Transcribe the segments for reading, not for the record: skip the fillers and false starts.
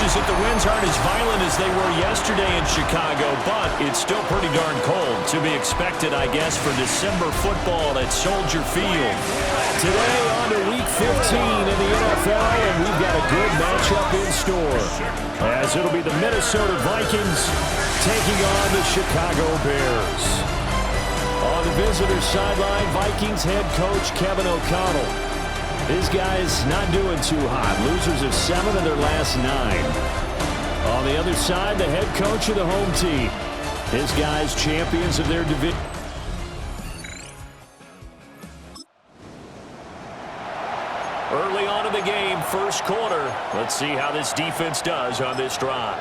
is that the winds aren't as violent as they were yesterday in Chicago, but it's still pretty darn cold. To be expected, I guess, for December football at Soldier Field. Today on to Week 15 in the NFL, and we've got a good matchup in store, as it'll be the Minnesota Vikings taking on the Chicago Bears. On the visitor's sideline, Vikings head coach Kevin O'Connell. His guys not doing too hot. Losers of 7 of their last 9. On the other side, the head coach of the home team. His guys champions of their division. Early on in the game, first quarter. Let's see how this defense does on this drive.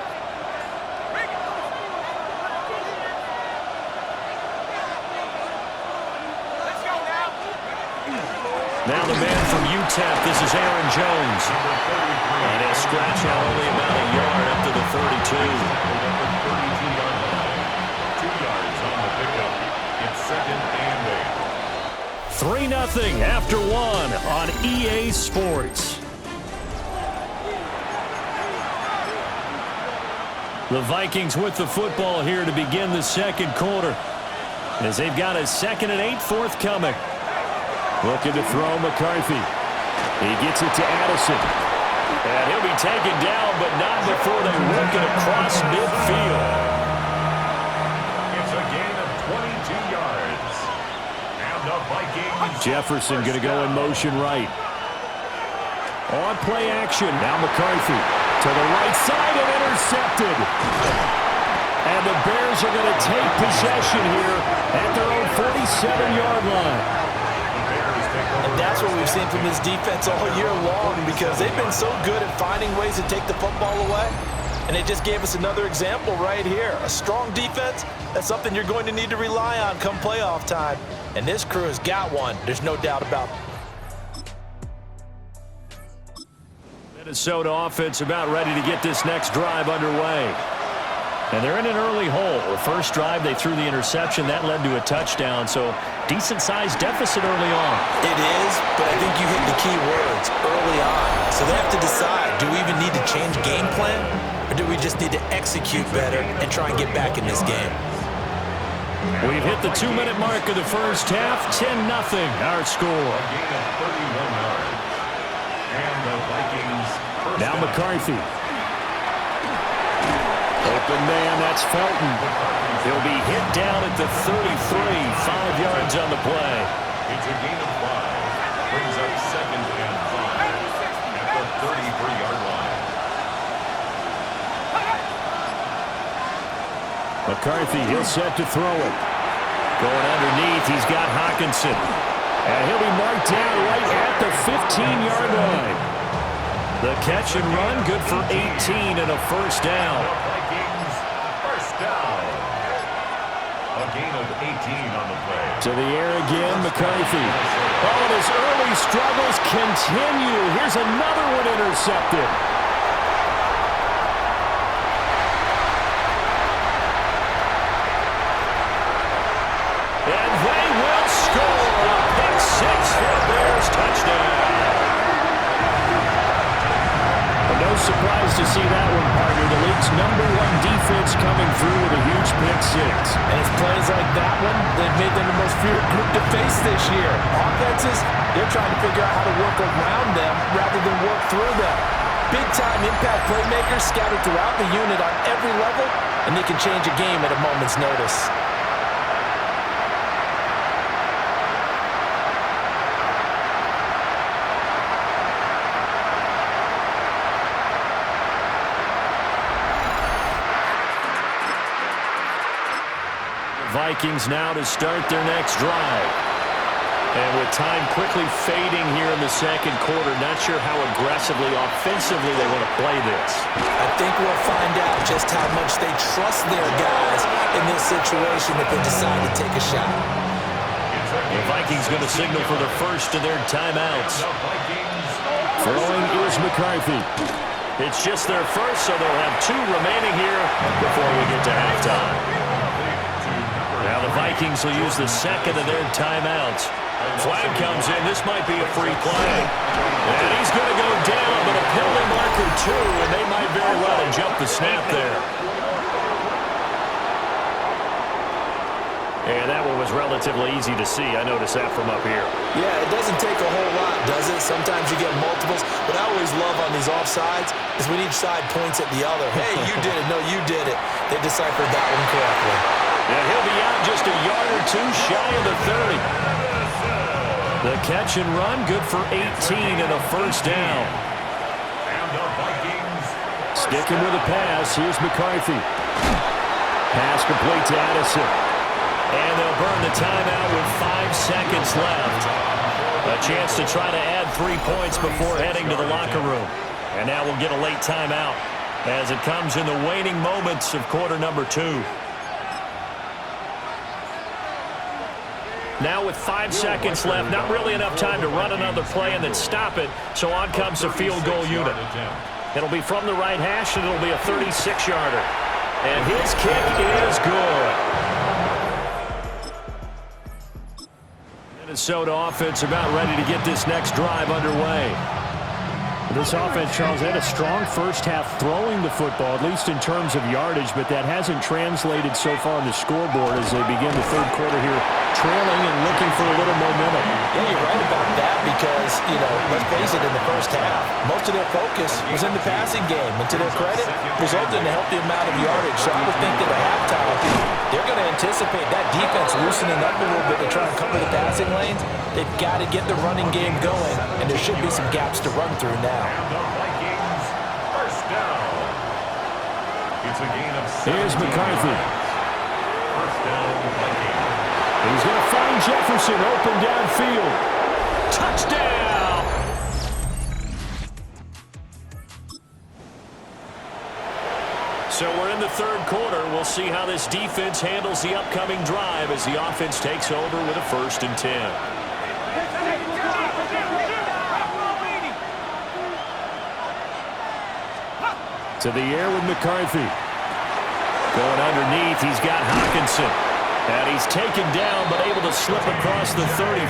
Now the man from UTEP, this is Aaron Jones. And he'll scratch out only about a yard up to the 32. 2 yards on the pickup. It's 2nd and 3-0 after 1 on EA Sports. The Vikings with the football here to begin the second quarter, as they've got a 2nd and 8 forthcoming. Looking to throw McCarthy. He gets it to Addison. And he'll be taken down, but not before they work it across midfield. It's a gain of 22 yards. And the Vikings. Jefferson going to go in motion right. On play action. Now McCarthy to the right side and intercepted. And the Bears are going to take possession here at their own 47-yard line. And that's what we've seen from this defense all year long, because they've been so good at finding ways to take the football away. And they just gave us another example right here. A strong defense, that's something you're going to need to rely on come playoff time. And this crew has got one. There's no doubt about it. Minnesota offense about ready to get this next drive underway. And they're in an early hole. The first drive, they threw the interception. That led to a touchdown, so decent-sized deficit early on. It is, but I think you hit the key words, early on. So they have to decide, do we even need to change game plan, or do we just need to execute better and try and get back in this game? We've hit the 2-minute mark of the first half. 10-0 our score. A gain of 31 yards. And the Vikings. Now McCarthy. Open man, that's Felton. He'll be hit down at the 33, 5 yards on the play. It's a gain of 5. Brings up 2nd and 5 at the 33-yard line. McCarthy, he'll set to throw it. Going underneath, he's got Hawkinson. And he'll be marked down right at the 15-yard line. The catch and run, good for 18 and a first down. A gain of 18 on the play. To the air again, McCarthy. Oh, and his early struggles continue. Here's another one intercepted. And they will score a pick 6 for a Bears touchdown. No surprise to see that one, partner. The league's #1 defense coming through with a huge pick 6. And it's plays like that one that made them the most feared group to face this year. Offenses, they're trying to figure out how to work around them rather than work through them. Big-time impact playmakers scattered throughout the unit on every level, and they can change a game at a moment's notice. Vikings now to start their next drive. And with time quickly fading here in the second quarter, not sure how aggressively, offensively they want to play this. I think we'll find out just how much they trust their guys in this situation if they decide to take a shot. The Vikings going to signal for the first of their timeouts. Throwing is McCarthy. It's just their first, so they'll have 2 remaining here before we get to halftime. Now the Vikings will use the second of their timeouts. Flag comes in. This might be a free play. And he's going to go down, but a penalty marker 2, and they might very well change up the snap there. And that one was relatively easy to see. I noticed that from up here. Yeah, it doesn't take a whole lot, does it? Sometimes you get multiples. What I always love on these offsides is when each side points at the other. Hey, you did it. No, you did it. They deciphered that one correctly. And he'll be out just a yard or two shy of the 30. The catch and run, good for 18 and a first down. Sticking with a pass, here's McCarthy. Pass complete to Addison. And they'll burn the timeout with 5 seconds left. A chance to try to add 3 points before heading to the locker room. And now we'll get a late timeout as it comes in the waning moments of quarter number 2. Now with 5 seconds left, not really enough time to run another play and then stop it. So on comes the field goal unit. It'll be from the right hash, and it'll be a 36-yarder. And his kick is good. Minnesota offense about ready to get this next drive underway. This offense, Charles, had a strong first half throwing the football, at least in terms of yardage, but that hasn't translated so far on the scoreboard as they begin the third quarter here, trailing and looking for a little momentum. Yeah, you're right about that because, let's face it, in the first half, most of their focus was in the passing game. And to their credit, resulted in a healthy amount of yardage. So I would think that at halftime, they're going to anticipate that defense loosening up a little bit to try and cover the passing lanes. They've got to get the running game going, and there should be some gaps to run through now. Here's McCarthy. He's going to find Jefferson open downfield. Touchdown! So we're in the third quarter. We'll see how this defense handles the upcoming drive as the offense takes over with a 1st and 10. To the air with McCarthy. Going underneath, he's got Hawkinson. And he's taken down, but able to slip across the 35.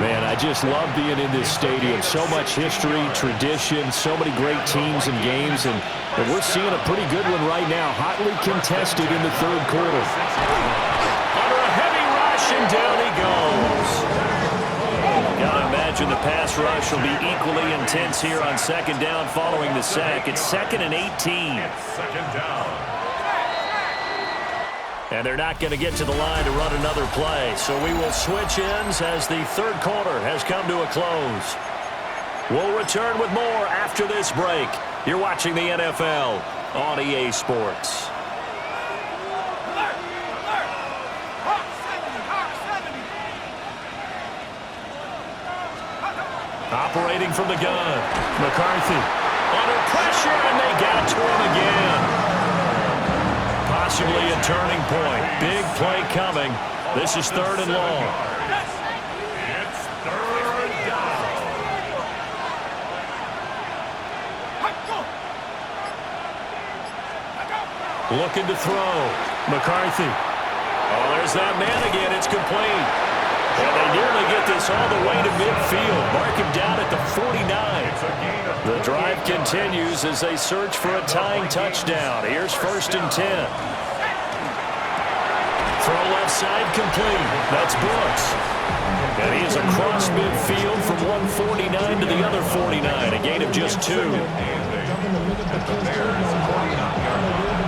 Man, I just love being in this stadium. So much history, tradition, so many great teams and games. And we're seeing a pretty good one right now. Hotly contested in the third quarter. Under a heavy rush, and down he goes. Gotta imagine the pass rush will be equally intense here on second down following the sack. It's 2nd and 18. Second down. And they're not going to get to the line to run another play. So we will switch ends as the third quarter has come to a close. We'll return with more after this break. You're watching the NFL on EA Sports. Operating from the gun, McCarthy under pressure, and they got to him again. Possibly a turning point. Big play coming. This is 3rd and long. It's 3rd down. Looking to throw. McCarthy. Oh, there's that man again. It's complete. And they nearly get this all the way to midfield. Mark him down at the 49. The drive continues as they search for a tying touchdown. Here's 1st and 10. Throw left side complete. That's Brooks. And he is across midfield from 149 to the other 49. A gain of just 2.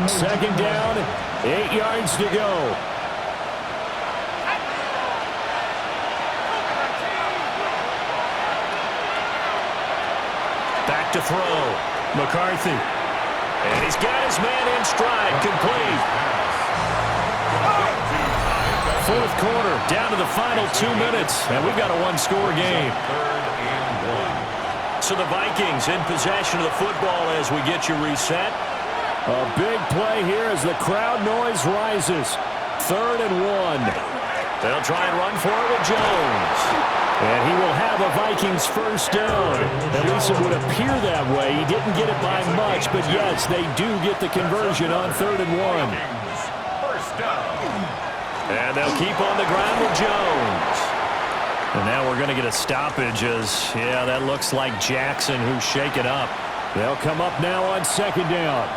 2nd down, 8 yards to go. Back to throw. McCarthy. And he's got his man in stride. Complete. 4th quarter, down to the final 2 minutes. And we've got a one-score game. So the Vikings in possession of the football as we get you reset. A big play here as the crowd noise rises. 3rd and 1. They'll try and run for it with Jones. And he will have a Vikings 1st down. At least it would appear that way. He didn't get it by much, but yes, they do get the conversion on 3rd and 1. And they'll keep on the ground with Jones. And now we're going to get a stoppage as, yeah, that looks like Jackson who's shaken up. They'll come up now on second down.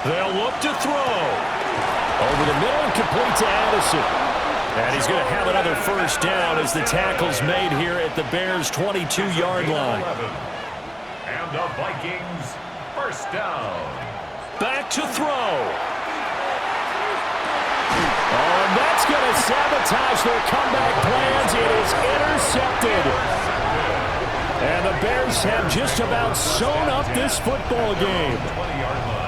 They'll look to throw. Over the middle and complete to Addison. And he's going to have another first down as the tackle's made here at the Bears' 22-yard line. And the Vikings first down. Back to throw. Oh, and that's going to sabotage their comeback plans. It is intercepted. And the Bears have just about sewn up this football game. 20-yard line.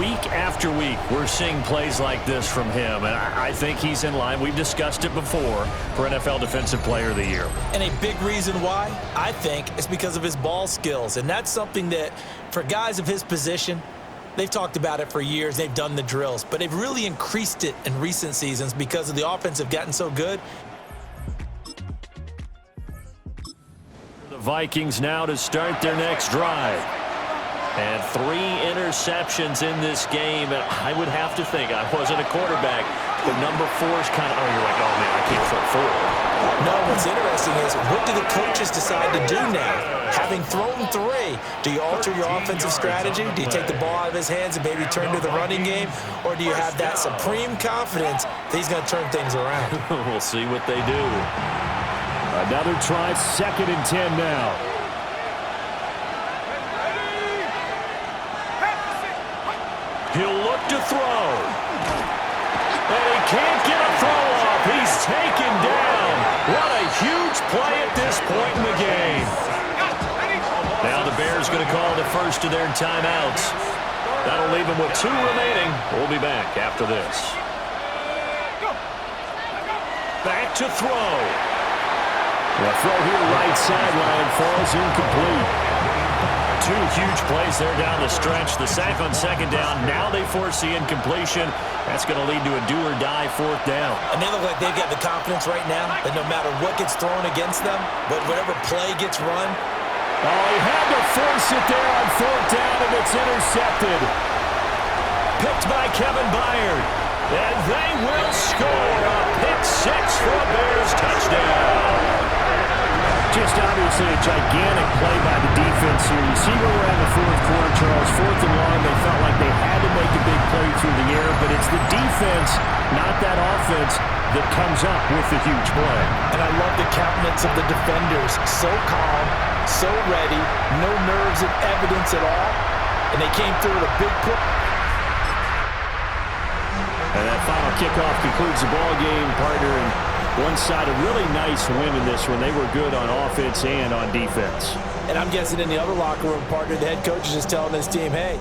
Week after week, we're seeing plays like this from him, and I think he's in line. We've discussed it before for NFL Defensive Player of the Year. And a big reason why, I think, is because of his ball skills. And that's something that, for guys of his position, they've talked about it for years. They've done the drills. But they've really increased it in recent seasons because of the offense have gotten so good. The Vikings now to start their next drive. And 3 interceptions in this game. And I would have to think, I wasn't a quarterback, but number 4 is kind of, you're like, oh, man, I can't throw 4. No, what's interesting is, what do the coaches decide to do now? Having thrown 3, do you alter your offensive strategy? Do you take the ball out of his hands and maybe turn to the running game? Or do you have that supreme confidence that he's going to turn things around? We'll see what they do. Another try, 2nd and 10 now. He'll look to throw. And he can't get a throw off. He's taken down. What a huge play at this point in the game. Now the Bears going to call the first of their timeouts. That'll leave them with 2 remaining. We'll be back after this. Back to throw. The throw here right sideline falls incomplete. 2 huge plays there down the stretch. The sack on 2nd down. Now they force the incompletion. That's going to lead to a do-or-die 4th down. And they look like they've got the confidence right now that no matter what gets thrown against them, but whatever play gets run. Oh, he had to force it there on 4th down, and it's intercepted. Picked by Kevin Byard. And they will score a pick 6 for a Bears touchdown. Just obviously a gigantic play by the defense here. You see where we're at in the 4th quarter, Charles. 4th and long, they felt like they had to make a big play through the air, but it's the defense, not that offense, that comes up with the huge play. And I love the countenance of the defenders. So calm, so ready, no nerves and evidence at all. And they came through with a big push. And that final kickoff concludes the ball game, partner. And one side, a really nice win in this one. They were good on offense and on defense. And I'm guessing in the other locker room, partner, the head coach is just telling his team, hey,